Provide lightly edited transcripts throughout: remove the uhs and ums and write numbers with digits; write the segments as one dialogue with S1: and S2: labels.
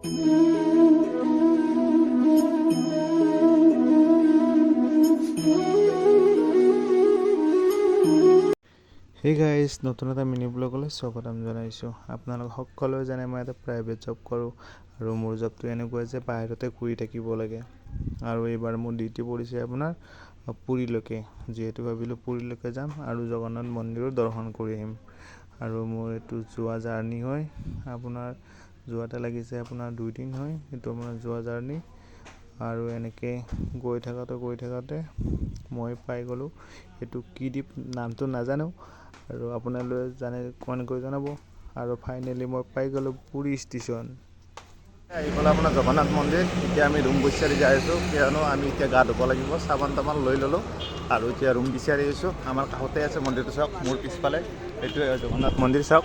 S1: Hey guys, নতুন এটা mini ব্লগলৈ স্বাগতম জনাইছোঁ। আপোনালোক সকলোৱে জানে মই এটা প্ৰাইভেট জব কৰোঁ আৰু মোৰ জবটো এনেকুৱা যে বাহিৰতে ঘূৰি থাকিব লাগে। আৰু এইবাৰ মোৰ ডিউটি পৰিছে আপোনাৰ পুৰীলৈকে, যিহেতু ভাবিলোঁ পুৰীলৈকে যাম আৰু জগন্নাথ মন্দিৰৰ দৰ্শন কৰি আহিম। আৰু মোৰ এইটো যোৱা জাৰ্ণি হয়, আপোনাৰ যোৱাতে লাগিছে আপোনাৰ 2 দিন হয়, এইটো আপোনাৰ যোৱা জাৰ্ণি। আৰু এনেকৈ গৈ থাকোঁতে মই পাই গ'লোঁ, এইটো কি দ্বীপ নামটো নাজানো, আৰু আপোনালোকে জানে কমেণ্ট কৰি জনাব। আৰু ফাইনেলি মই পাই গ'লোঁ পুৰী ষ্টেচন। আহি গ'ল আপোনাৰ জগন্নাথ মন্দিৰ। এতিয়া আমি ৰুম বিচাৰি যাই আছোঁ, কিয়নো আমি এতিয়া গা ধুব লাগিব। চাবোন তাবোন লৈ ল'লোঁ আৰু এতিয়া ৰুম বিচাৰি আহিছোঁ। আমাৰ কাষতে আছে মন্দিৰটো, চাওক মোৰ পিছফালে এইটোৱে জগন্নাথ মন্দিৰ। চাওক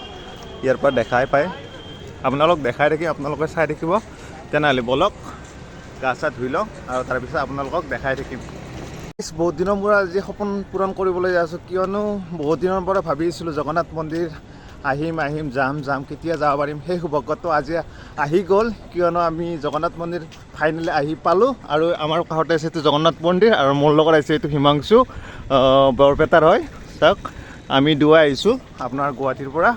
S1: ইয়াৰ পৰা দেখাই পায়, আপোনালোক দেখাই থাকি আপোনালোকে চাই থাকিব। তেনেহ'লে বলক গা চা ধুই লওঁ আৰু তাৰপিছত আপোনালোকক দেখাই থাকিম। বহুত দিনৰ পৰা আজি সপোন পূৰণ কৰিবলৈ আছোঁ, কিয়নো বহুত দিনৰ পৰা ভাবি আছিলোঁ জগন্নাথ মন্দিৰ আহিম যাম কেতিয়া যাব পাৰিম। সেই সৌভাগ্যটো আজি আহি গ'ল, কিয়নো আমি জগন্নাথ মন্দিৰ ফাইনেলি আহি পালোঁ। আৰু আমাৰ কাষতে আছে এইটো জগন্নাথ মন্দিৰ, আৰু মোৰ লগত আছে এইটো হিমাংশু, বৰপেটাৰ হয়। চাওক আমি দুৱাই আহিছোঁ আপোনাৰ গুৱাহাটীৰ পৰা,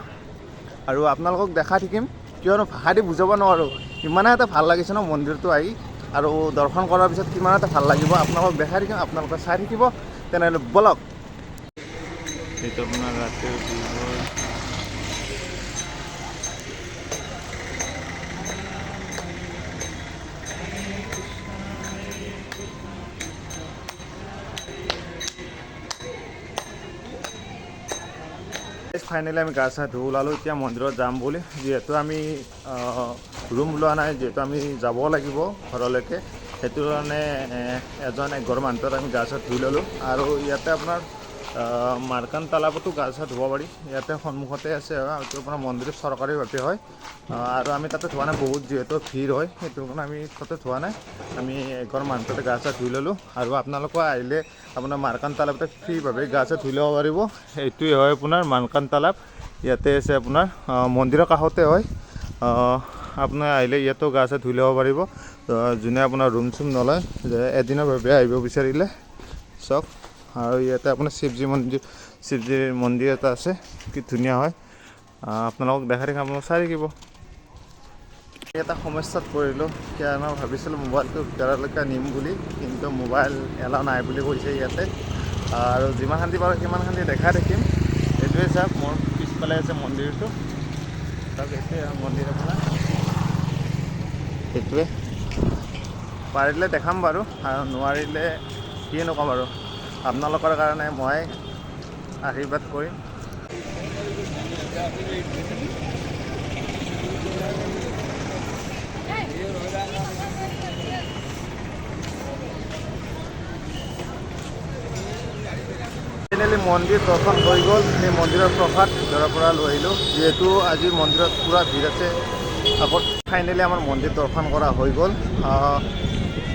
S1: আৰু আপোনালোকক দেখাই থাকিম, কিয়নো ভাষা দি বুজাব নোৱাৰোঁ। ইমানে এটা ভাল লাগিছে ন মন্দিৰটো আহি, আৰু দৰ্শন কৰাৰ পিছত কিমান এটা ভাল লাগিব আপোনালোকক দেখাই থাকিম, আপোনালোকে চাই থাকিব। তেনেহ'লে বলক। এইটো আপোনাৰ ৰাতিৰ ফাইনেলি আমি গা চা ধুই ওলালোঁ এতিয়া মন্দিৰত যাম বুলি। যিহেতু আমি ৰুম লোৱা নাই, যিহেতু আমি যাব লাগিব ঘৰলৈকে, সেইটো কাৰণে এজন ঘৰৰ মানুহটোত আমি গা চা ধুই ল'লোঁ। আৰু ইয়াতে আপোনাৰ মাৰ্কান তালাবতো গা চা ধুব পাৰি, ইয়াতে সন্মুখতে আছে। এইটো আপোনাৰ মন্দিৰ চৰকাৰীভাৱে হয়, আৰু আমি তাতে ধোৱা নাই, বহুত যিহেতু ভিৰ হয়, সেইটো কাৰণে আমি তাতে ধোৱা নাই। আমি ঘৰৰ মানুহটোতে গা চা ধুই ল'লোঁ। আৰু আপোনালোকে আহিলে আপোনাৰ মাৰ্কান তালাবতে ফ্ৰীভাৱে গা চা ধুই ল'ব পাৰিব। এইটোৱে হয় আপোনাৰ মাৰ্কান তালাব, ইয়াতে আছে আপোনাৰ মন্দিৰৰ কাষতে হয়। আপোনাৰ আহিলে ইয়াতো গা চা ধুই ল'ব পাৰিব, যোনে আপোনাৰ ৰুম চুম নলয়, এদিনৰ বাবে আহিব বিচাৰিলে। চাওক, আৰু ইয়াতে আপোনাৰ শিৱজীৰ মন্দিৰ এটা আছে, কি ধুনীয়া হয়। আপোনালোকক দেখাই থাকি আপোনালোক চাই থাকিব। এটা সমস্যাত পৰিলোঁ, কিয়নো ভাবিছিলোঁ মোবাইলটো ভিতৰলৈকে নিম বুলি, কিন্তু মোবাইল এলাও নাই বুলি কৈছে ইয়াতে। আৰু যিমান শান্তি পাৰোঁ সিমান শান্তি দেখাই থাকিম। এইটোৱে চাওক, মোৰ পিছফালে আছে মন্দিৰটো, চাওক এইটোৱে মন্দিৰ আপোনাৰ, সেইটোৱে। পাৰিলে দেখাম বাৰু, আৰু নোৱাৰিলে কি নক'ম আৰু, আপোনালোকৰ কাৰণে মই আশীৰ্বাদ কৰিম। ফাইনেলি মন্দিৰ দৰ্শন হৈ গ'ল। সেই মন্দিৰৰ প্ৰসাদ ভিতৰৰ পৰা লৈ আহিলোঁ, যিহেতু আজি মন্দিৰত পূৰা ভিৰ আছে। আকৌ ফাইনেলি আমাৰ মন্দিৰ দৰ্শন কৰা হৈ গ'ল।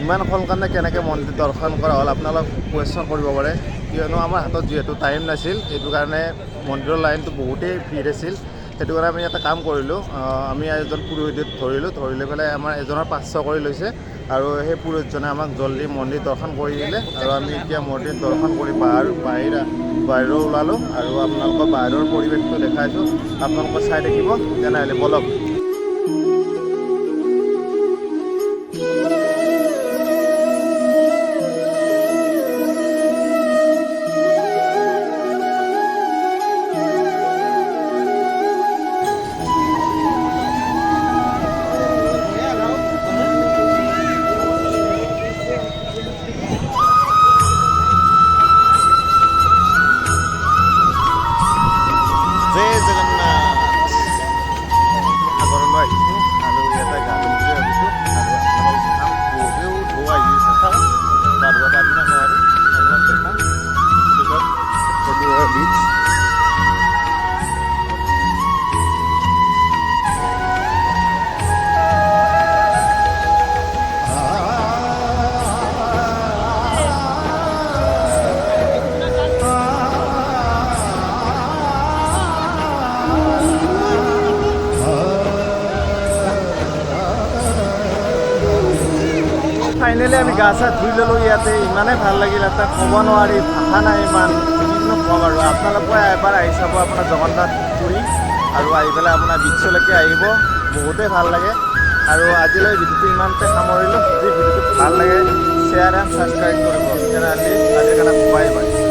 S1: ইমান সোনকালে কেনেকৈ মন্দিৰ দৰ্শন কৰা হ'ল আপোনালোক কুৱেশ্যন কৰিব পাৰে, কিয়নো আমাৰ হাতত যিহেতু টাইম নাছিল, সেইটো কাৰণে মন্দিৰৰ লাইনটো বহুতেই ভিৰ আছিল। সেইটো কাৰণে আমি এটা কাম কৰিলোঁ, আমি এজন পুৰোহিতক ধৰি লৈ পেলাই আমাৰ এজনৰ 500 কৰি লৈছে, আৰু সেই পুৰোহিতজনে আমাক জল্দি মন্দিৰ দৰ্শন কৰি দিলে। আৰু আমি এতিয়া মন্দিৰ দৰ্শন কৰি বাহিৰত ওলালোঁ, আৰু আপোনালোকৰ বাহিৰৰ পৰিৱেশটো দেখাইছোঁ, আপোনালোকে চাই থাকিব। তেনেহ'লে বলক। জয় জগন্নাথ।
S2: ফাইনেলি আমি গা চা ধুই ল'লোঁ ইয়াতে, ইমানেই ভাল লাগিল, এটা ক'ব নোৱাৰি, ভাষা নাই ইমান, কিনো ক'ম আৰু। আপোনালোকে এবাৰ আহি চাব আপোনাৰ জগন্নাথ পুৰী, আৰু আহি পেলাই আপোনাৰ বিচলৈকে আহিব, বহুতেই ভাল লাগে। আৰু আজিলৈ ভিডিঅ'টো ইমানতে সামৰিলোঁ। যদি ভিডিঅ'টো ভাল লাগে শ্বেয়াৰ এণ্ড ছাবস্ক্ৰাইব কৰিব। তেনেহ'লে আজিৰ কাৰণে বাই বাই।